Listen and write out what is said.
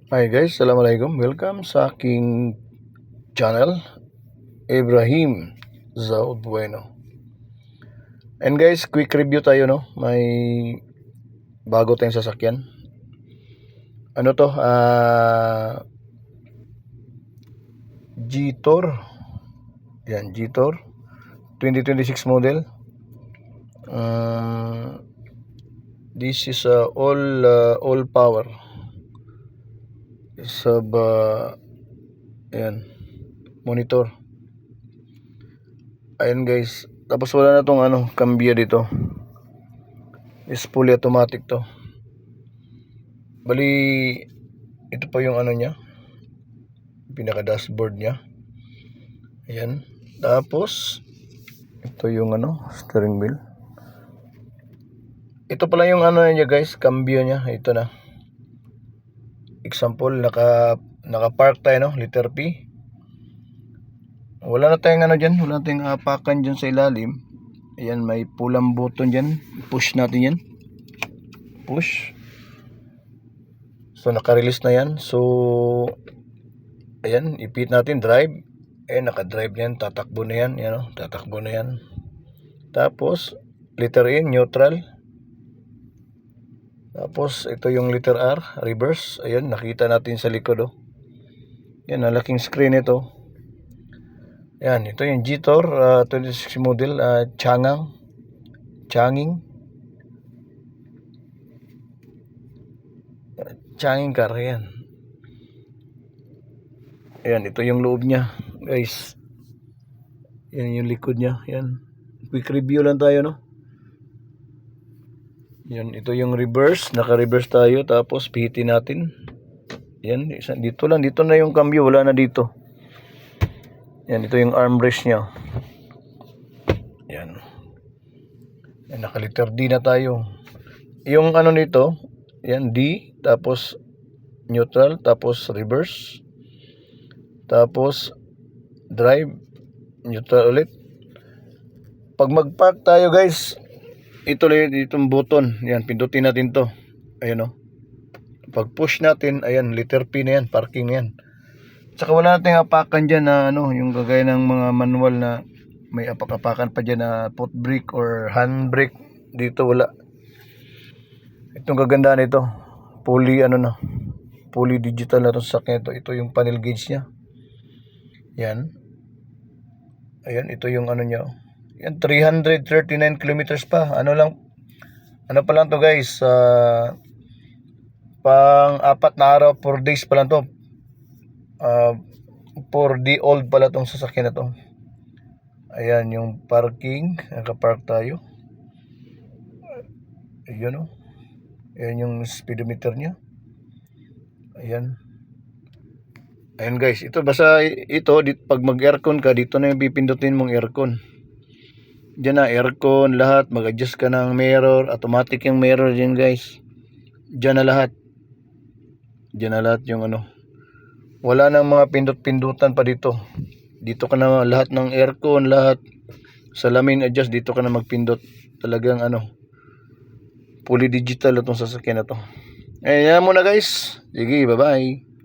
Hi guys, Assalamualaikum. Welcome sa aking channel, Ibrahim Zaud Bueno. And guys, quick review tayo, no? May bago tayong sasakyan. Ano to? G-Tour. Yan, G-Tour. 2026 model. This is all power. Sub ayan, monitor. Ayan guys, tapos wala na tong kambya dito. Is fully automatic to. Bali, ito pa yung niya, pinaka dashboard niya. Ayan, tapos ito yung steering wheel. Ito pala yung niya guys, kambyo niya. Ito na. Example, naka-park tayo, no? Letter P. Wala na tayong dyan. Wala na tayong apakan dyan sa ilalim. Ayan, may pulang button dyan. Push natin yan. Push. So, naka-release na yan. So, ayan, ipit natin, drive. Ayan, naka-drive na yan. Tatakbo na yan. Ayan, tatakbo na yan. Tapos, letter N, neutral. Tapos, ito yung letter R, reverse. Ayan, nakita natin sa likod, oh. Yan, nalaking screen ito. Yan, ito yung G-Tour 26 model, Changing car, yan. Ayan, ito yung loob niya, guys. Yan yung likod niya, yan. Quick review lang tayo, no? Yan, ito yung reverse, naka-reverse tayo, tapos pihitin natin. Yan, dito lang, dito na yung cambio, wala na dito. Yan, ito yung armrest niya. Yan. Yan, naka-letter D na tayo. Yung nito, yan, D, tapos neutral, tapos reverse, tapos drive, neutral ulit. Pag mag-park tayo guys, ito lang itong button, yan, pindutin natin to. Ayan, oh. Pag push natin, ayan, letter P na yan, parking na yan. Tsaka wala nating apakan dyan na yung kagaya ng mga manual na may apak-apakan pa dyan na foot brake or hand brake. Dito wala. Itong kagandaan nito, fully fully digital na itong sakyan ito. Ito yung panel gauge nya. Yan. Ayan, ito yung niya. Yan, 339 kilometers pa. Ano pa lang to guys, pang 4 na araw, 4 days pa lang to. 4D old pala tong sasakyan na to. Ayan yung parking, naka-park tayo. Ayan, oh. Ayan yung speedometer nya. Ayan. Ayan guys, ito basta ito pag mag-aircon ka, dito na yung pipindutin mong aircon. Diyan na aircon lahat, mag-adjust ka ng mirror, automatic yung mirror diyan guys. Diyan na lahat. Diyan na lahat yung wala nang mga pindot-pindutan pa dito. Dito ka na lahat ng aircon, lahat salamin adjust, dito ka na magpindot. Talagang fully digital itong sasakyan na to. Ayan muna guys. Sige, bye-bye.